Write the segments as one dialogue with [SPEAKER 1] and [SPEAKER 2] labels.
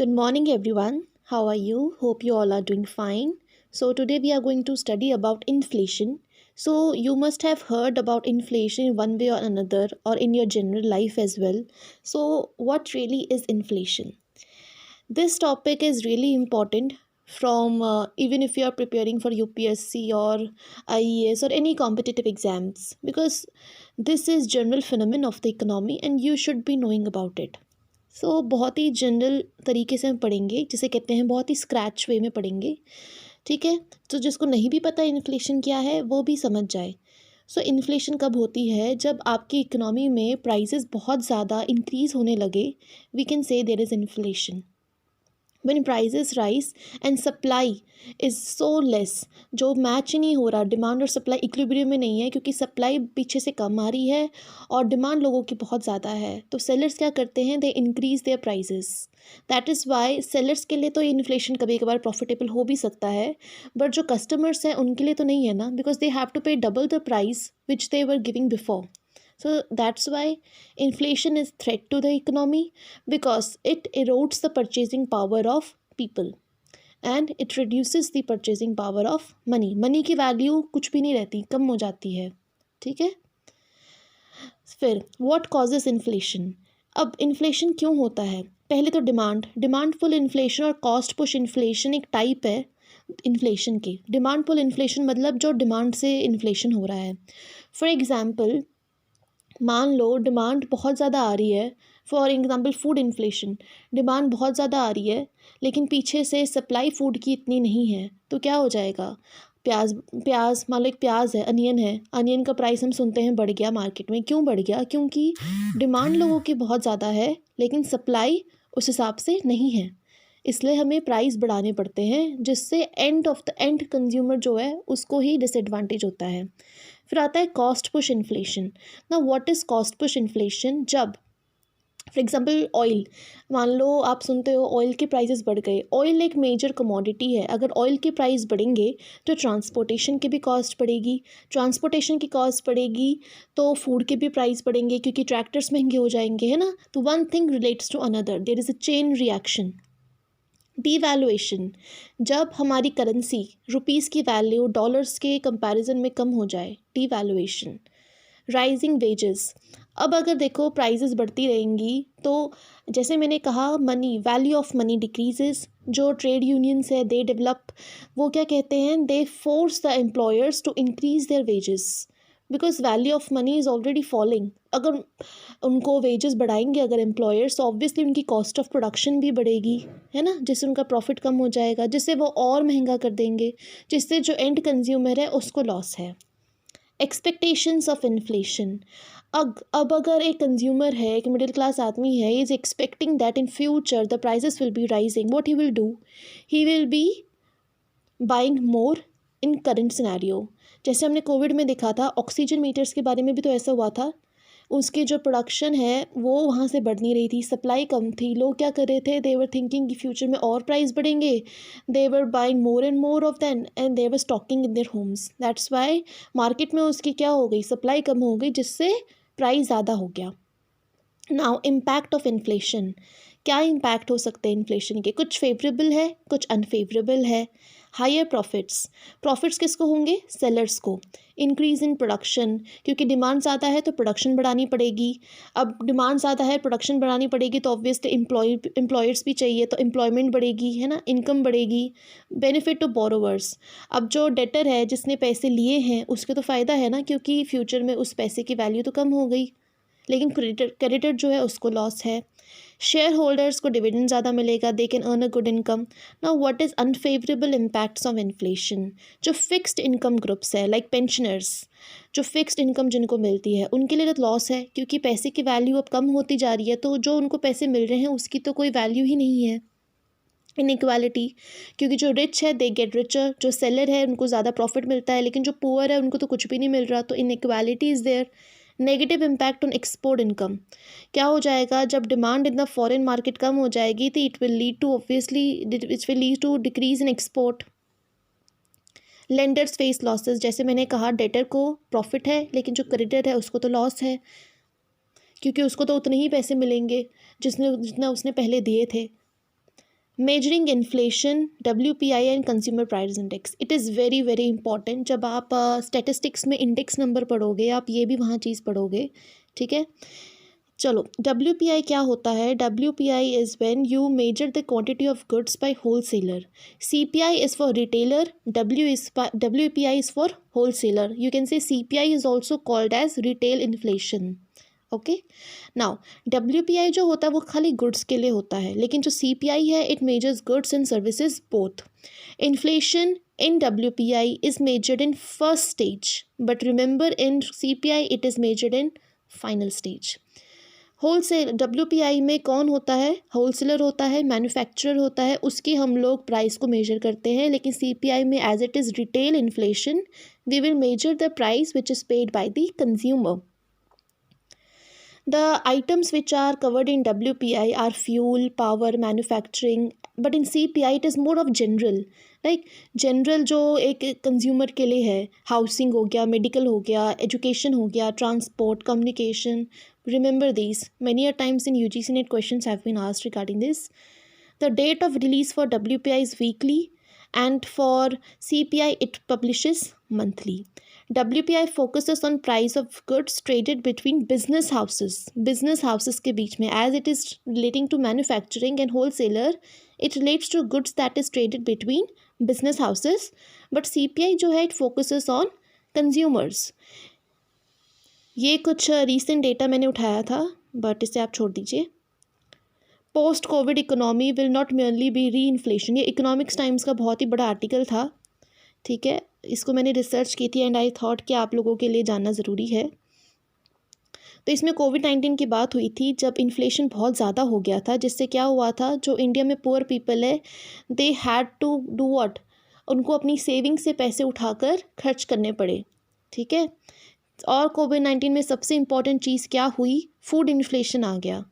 [SPEAKER 1] Good morning, everyone. How are you? Hope you all are doing fine. So, today we are going to study about inflation. So, you must have heard about inflation in one way or another, or in your general life as well. So, what really is inflation? This topic is really important from even if you are preparing for UPSC or IES or any competitive exams, because this is general phenomenon of the economy and you should be knowing about it. बहुत ही general तरीके से हम पढ़ेंगे, जिसे कहते हैं बहुत ही scratch वे में पढ़ेंगे। ठीक है, तो जिसको नहीं भी पता इन्फ्लेशन क्या है वो भी समझ जाए। इन्फ्लेशन कब होती है? जब आपकी इकोनॉमी में प्राइसेस बहुत ज़्यादा इंक्रीज़ होने लगे, we can say there is inflation. when prices rise and supply is so less, जो मैच ही नहीं हो रहा, डिमांड और सप्लाई इक्विलिब्रियम में नहीं है, क्योंकि सप्लाई पीछे से कम आ रही है और डिमांड लोगों की बहुत ज़्यादा है, तो सेलर्स क्या करते हैं? They increase their prices. That is why sellers के लिए तो इन्फ्लेशन कभी कभार प्रॉफिटेबल हो भी सकता है, बट जो कस्टमर्स हैं उनके लिए तो नहीं है ना, बिकॉज दे हैव टू पे double the price which they were giving before. So that's why inflation is threat to the economy, because it erodes the purchasing power of people and it reduces the purchasing power of money. Money की value कुछ भी नहीं रहती, कम हो जाती है. ठीक है, फिर what causes inflation? अब इन्फ्लेशन क्यों होता है? पहले तो डिमांड पुल इन्फ्लेशन और कॉस्ट पुश इन्फ्लेशन एक टाइप है इन्फ्लेशन की. डिमांड पुल इन्फ्लेशन मतलब जो डिमांड से इन्फ्लेशन हो रहा है. फॉर एग्जाम्पल, मान लो डिमांड बहुत ज़्यादा आ रही है, for example food inflation, demand बहुत ज़्यादा आ रही है लेकिन पीछे से सप्लाई फूड की इतनी नहीं है, तो क्या हो जाएगा? प्याज मान लो एक प्याज है, अनियन है, अनियन का प्राइस हम सुनते हैं बढ़ गया मार्केट में. क्यों बढ़ गया? क्योंकि डिमांड लोगों की बहुत ज़्यादा है लेकिन सप्लाई उस हिसाब से नहीं है, इसलिए हमें प्राइस बढ़ाने पड़ते हैं, जिससे एंड कंज्यूमर जो है उसको ही डिसएडवांटेज होता है. फिर आता है कॉस्ट पुश इन्फ्लेशन. ना what is cost push inflation? जब फॉर एग्जांपल ऑयल, मान लो आप सुनते हो ऑयल के प्राइसेस बढ़ गए. ऑयल एक मेजर कमोडिटी है, अगर ऑयल के प्राइस बढ़ेंगे तो ट्रांसपोर्टेशन की भी कॉस्ट बढ़ेगी, ट्रांसपोर्टेशन की कॉस्ट बढ़ेगी तो फूड के भी प्राइस बढ़ेंगे, क्योंकि ट्रैक्टर्स महंगे हो जाएंगे, है ना. तो one thing relates to another, there is a chain reaction. Devaluation, जब हमारी करेंसी रुपीज़ की वैल्यू डॉलर्स के कंपैरिजन में कम हो जाए, डीवैल्यूएशन. राइजिंग वेजेस, अब अगर देखो प्राइजेस बढ़ती रहेंगी तो जैसे मैंने कहा money, value of money decreases. जो ट्रेड यूनियंस है दे डेवलप, वो क्या कहते हैं? They force the employers to increase their wages, because value of money is already falling. अगर उनको वेजेस बढ़ाएंगे अगर एम्प्लॉयर्स, तो ऑब्वियसली उनकी कॉस्ट ऑफ प्रोडक्शन भी बढ़ेगी, है ना, जिससे उनका प्रॉफिट कम हो जाएगा, जिससे वो और महंगा कर देंगे, जिससे जो एंड कंज्यूमर है उसको लॉस है. एक्सपेक्टेशंस ऑफ इन्फ्लेशन, अब अगर एक कंज्यूमर है, एक मिडिल क्लास आदमी है, is expecting that in future the prices will be rising, what he will do? He will be buying more in current scenario. जैसे हमने कोविड में देखा था, ऑक्सीजन मीटर्स के बारे में भी तो ऐसा हुआ था. उसकी जो प्रोडक्शन है वो वहाँ से बढ़ नहीं रही थी, सप्लाई कम थी. लोग क्या कर रहे थे? दे वर थिंकिंग कि फ्यूचर में और प्राइस बढ़ेंगे, they were buying more and more of them and they were stocking in their homes. That's why market में उसकी क्या हो गई? सप्लाई कम हो गई, जिससे प्राइस ज़्यादा हो गया. नाउ इम्पैक्ट ऑफ इन्फ्लेशन, क्या इम्पैक्ट हो सकते हैं इन्फ्लेशन के? कुछ फेवरेबल है, कुछ अनफेवरेबल है. हायर प्रॉफिट्स किसको होंगे? सेलर्स को. इंक्रीज़ इन प्रोडक्शन, क्योंकि डिमांड ज़्यादा है तो प्रोडक्शन बढ़ानी पड़ेगी. अब डिमांड ज़्यादा है, प्रोडक्शन बढ़ानी पड़ेगी, तो ऑब्वियसली एम्प्लॉयर्स भी चाहिए, तो एम्प्लॉयमेंट बढ़ेगी, है ना, इनकम बढ़ेगी. बेनिफिट टू बोरोवर्स, अब जो डेटर है जिसने पैसे लिए हैं उसके तो फ़ायदा है ना, क्योंकि फ्यूचर में उस पैसे की वैल्यू तो कम हो गई, लेकिन क्रेडिटर जो है उसको लॉस है. शेयर होल्डर्स को डिविडेंड ज़्यादा मिलेगा, they can earn a good income. Now what is unfavourable impacts of inflation? जो फिक्स्ड इनकम ग्रुप्स है, लाइक पेंशनर्स, जो फिक्स्ड इनकम जिनको मिलती है उनके लिए तो लॉस है, क्योंकि पैसे की वैल्यू अब कम होती जा रही है, तो जो उनको पैसे मिल रहे हैं उसकी तो कोई वैल्यू ही नहीं है. इनइक्वालिटी, क्योंकि जो रिच है दे गेट रिचर, जो सेलर है उनको ज़्यादा प्रॉफिट मिलता है, लेकिन जो पुअर है उनको तो कुछ भी नहीं मिल रहा, तो inequality is there. Negative impact on export income, क्या हो जाएगा? जब demand in the foreign market कम हो जाएगी तो it will lead to decrease in export. Lenders face losses, जैसे मैंने कहा डेटर को प्रॉफिट है लेकिन जो क्रेडिटर है उसको तो लॉस है, क्योंकि उसको तो उतने ही पैसे मिलेंगे जितना उसने पहले दिए थे. Measuring inflation, WPI and consumer price index, it is very very important. जब आप स्टैटिस्टिक्स में इंडेक्स नंबर पढ़ोगे आप ये भी वहाँ चीज़ पढ़ोगे, ठीक है। चलो, WPI क्या होता है? WPI is when you measure the quantity of goods by wholesaler. CPI is for retailer, WPI is for wholesaler. You can say CPI is also called as retail inflation. Okay, now WPI जो होता है वो खाली goods के लिए होता है, लेकिन जो CPI है it measures goods and services both. Inflation in WPI is measured in first stage, but remember in CPI it is measured in final stage. Wholesale WPI में कौन होता है? होलसेलर होता है, मैन्युफैक्चरर होता है, उसकी हम लोग प्राइस को मेजर करते हैं। लेकिन CPI में as it is retail inflation, we will measure the price which is paid by the consumer. The items which are covered in WPI are fuel, power, manufacturing, but in CPI it is more of general. Like general जो एक consumer के लिए है, housing हो गया, medical हो गया, education हो गया, transport, communication. Remember these. Many a times in UGC NET questions have been asked regarding this. The date of release for WPI is weekly, and for CPI it publishes monthly. WPI focuses on price of goods traded between business houses के बीच में, as it is relating to manufacturing and wholesaler, it relates to goods that is traded between business houses, but CPI जो है it focuses on consumers. ये कुछ recent data मैंने उठाया था, but इसे आप छोड़ दीजिए. Post Covid economy will not merely be reinflation. ये इकोनॉमिक्स टाइम्स का बहुत ही बड़ा आर्टिकल था, ठीक है. इसको मैंने रिसर्च की थी एंड आई थॉट कि आप लोगों के लिए जानना ज़रूरी है. तो इसमें कोविड-19 की बात हुई थी जब इन्फ्लेशन बहुत ज़्यादा हो गया था, जिससे क्या हुआ था, जो इंडिया में पुअर पीपल है they had to do what, उनको अपनी सेविंग से पैसे उठाकर खर्च करने पड़े, ठीक है. और कोविड-19 में सबसे इम्पॉर्टेंट चीज़ क्या हुई? फूड इन्फ्लेशन आ गया.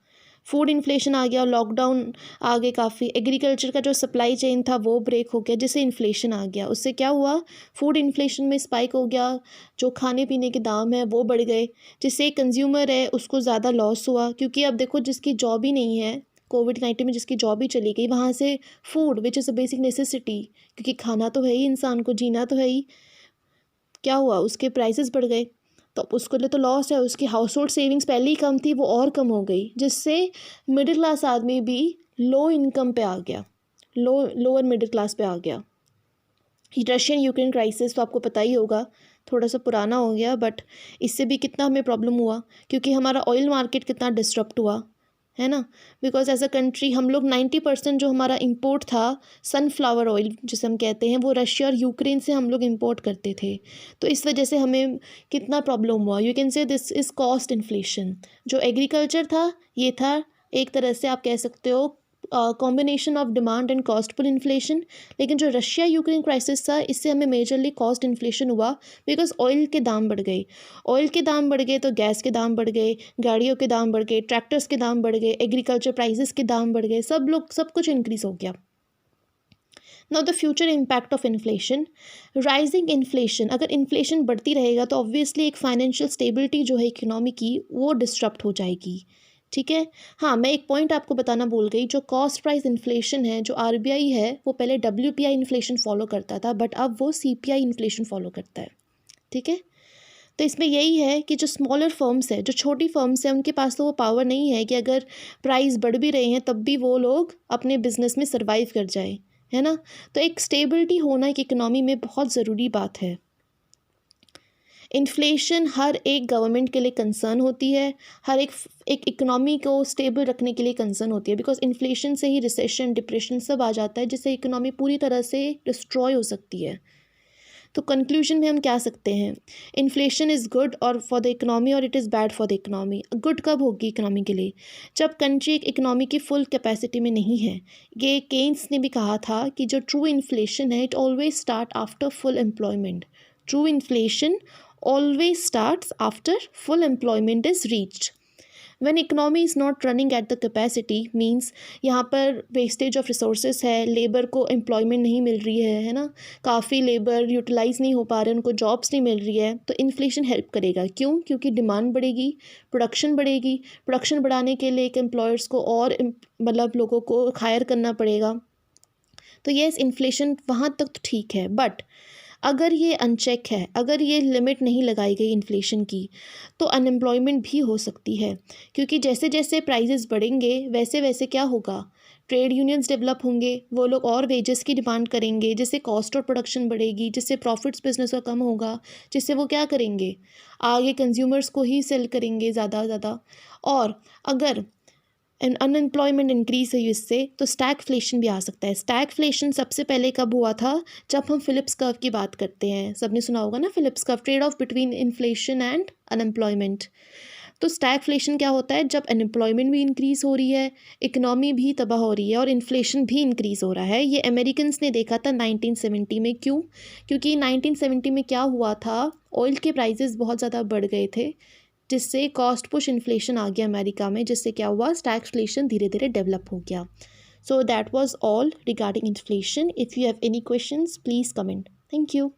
[SPEAKER 1] फूड इन्फ्लेशन आ गया, लॉकडाउन आ गए काफ़ी, एग्रीकल्चर का जो सप्लाई चेन था वो ब्रेक हो गया, जिससे इन्फ्लेशन आ गया. उससे क्या हुआ? फूड इन्फ्लेशन में स्पाइक हो गया, जो खाने पीने के दाम है वो बढ़ गए, जिससे कंज्यूमर है उसको ज़्यादा लॉस हुआ. क्योंकि अब देखो जिसकी जॉब ही नहीं है, कोविड-19 में जिसकी जॉब ही चली गई, वहाँ से food which is a basic necessity, क्योंकि खाना तो है ही, इंसान को जीना तो है ही, क्या हुआ? उसके प्राइसेस बढ़ गए, तो उसके लिए तो लॉस है. उसकी हाउस होल्ड सेविंग्स पहले ही कम थी, वो और कम हो गई, जिससे मिडिल क्लास आदमी भी लो इनकम पे आ गया, लोअर मिडिल क्लास पे आ गया. रशियन यूक्रेन क्राइसिस तो आपको पता ही होगा, थोड़ा सा पुराना हो गया, बट इससे भी कितना हमें प्रॉब्लम हुआ, क्योंकि हमारा ऑयल मार्केट कितना डिस्टर्ब हुआ है ना. बिकॉज एज अ कंट्री हम लोग 90% जो हमारा इंपोर्ट था सनफ्लावर ऑयल जिसे हम कहते हैं, वो रशिया और यूक्रेन से हम लोग इंपोर्ट करते थे. तो इस वजह से हमें कितना प्रॉब्लम हुआ. यू कैन से दिस इज़ कॉस्ट इन्फ्लेशन. जो एग्रीकल्चर था ये था एक तरह से आप कह सकते हो combination of demand and costful inflation. लेकिन जो रशिया यूक्रेन क्राइसिस था इससे हमें मेजरली कॉस्ट इन्फ्लेशन हुआ, बिकॉज ऑयल के दाम बढ़ गए. ऑयल के दाम बढ़ गए तो गैस के दाम बढ़ गए, गाड़ियों के दाम बढ़ गए, ट्रैक्टर्स के दाम बढ़ गए, एग्रीकल्चर प्राइसेस के दाम बढ़ गए, सब कुछ इंक्रीज़ हो गया. Now the future impact of inflation. Rising inflation, अगर इन्फ्लेशन बढ़ती रहेगा तो ऑब्वियसली एक फाइनेंशियल स्टेबिलिटी जो है इकोनॉमी की वो डिस्टर्ब हो जाएगी, ठीक है. हाँ, मैं एक पॉइंट आपको बताना भूल गई. जो कॉस्ट प्राइस इन्फ्लेशन है, जो RBI है, वो पहले WPI इन्फ्लेशन फॉलो करता था, बट अब वो CPI इन्फ्लेशन फॉलो करता है, ठीक है. तो इसमें यही है कि जो स्मॉलर फर्म्स है, जो छोटी फर्म्स हैं, उनके पास तो वो पावर नहीं है कि अगर प्राइस बढ़ भी रहे हैं तब भी वो लोग अपने बिजनेस में सर्वाइव कर जाए, है ना. तो एक स्टेबिलिटी होना एक इकोनॉमी में बहुत ज़रूरी बात है. इन्फ्लेशन हर एक गवर्नमेंट के लिए कंसर्न होती है, हर एक इकोनॉमी को स्टेबल रखने के लिए कंसर्न होती है, बिकॉज इन्फ्लेशन से ही रिसेशन, डिप्रेशन सब आ जाता है, जिससे इकोनॉमी पूरी तरह से डिस्ट्रॉय हो सकती है. तो कंक्लूजन में हम क्या सकते हैं? इन्फ्लेशन इज़ गुड और फॉर द इकोनॉमी और it is bad for the economy. Good कब होगी इकोनॉमी के लिए? जब कंट्री एक इकोनॉमी की फुल कैपेसिटी में नहीं है. ये केन्स ने भी कहा था कि जो ट्रू इन्फ्लेशन है it always start after full employment. True inflation always starts after full employment is reached. When economy is not running at the capacity means यहाँ पर wastage of resources है, लेबर को एम्प्लॉयमेंट नहीं मिल रही है ना, काफ़ी लेबर यूटिलाइज़ नहीं हो पा रहे, उनको जॉब्स नहीं मिल रही है, तो इन्फ्लेशन हेल्प करेगा. क्यों? क्योंकि डिमांड बढ़ेगी, प्रोडक्शन बढ़ेगी. प्रोडक्शन बढ़ाने के लिए एक एम्प्लॉयर्स को और मतलब लोगों को हायर करना पड़ेगा, तो येस इन्फ्लेशन वहाँ तक तो ठीक है, बट अगर ये अनचेक है, अगर ये लिमिट नहीं लगाई गई इन्फ्लेशन की, तो अनएम्प्लॉयमेंट भी हो सकती है, क्योंकि जैसे जैसे प्राइजेस बढ़ेंगे वैसे वैसे क्या होगा, ट्रेड यूनियंस डेवलप होंगे, वो लोग और वेजेस की डिमांड करेंगे, जिससे कॉस्ट ऑफ प्रोडक्शन बढ़ेगी, जिससे प्रॉफिट्स बिजनेस का कम होगा, जिससे वो क्या करेंगे, आगे कंज्यूमर्स को ही सेल करेंगे ज़्यादा ज़्यादा। और अगर अनएम्प्लॉयमेंट इंक्रीज हुई इससे, तो स्टैगफ्लेशन भी आ सकता है। स्टैगफ्लेशन सबसे पहले कब हुआ था, जब हम फिलिप्स कर्व की बात करते हैं, सबने सुना होगा ना Phillips curve, trade off between inflation and unemployment. तो स्टैगफ्लेशन क्या होता है, जब अनएम्प्लॉयमेंट भी इंक्रीज़ हो रही है, इकोनॉमी भी तबाह हो रही है और इन्फ्लेशन भी इंक्रीज़ हो रहा है। ये अमेरिकन्स ने देखा था 1970 में। क्यों? क्योंकि 1970 में क्या हुआ था, ऑयल के प्राइसेस बहुत ज़्यादा बढ़ गए थे, जिससे कॉस्ट पुश इन्फ्लेशन आ गया अमेरिका में, जिससे क्या हुआ, स्टैगफ्लेशन धीरे धीरे डेवलप हो गया। So that was all regarding inflation. If you have any questions please comment. Thank you.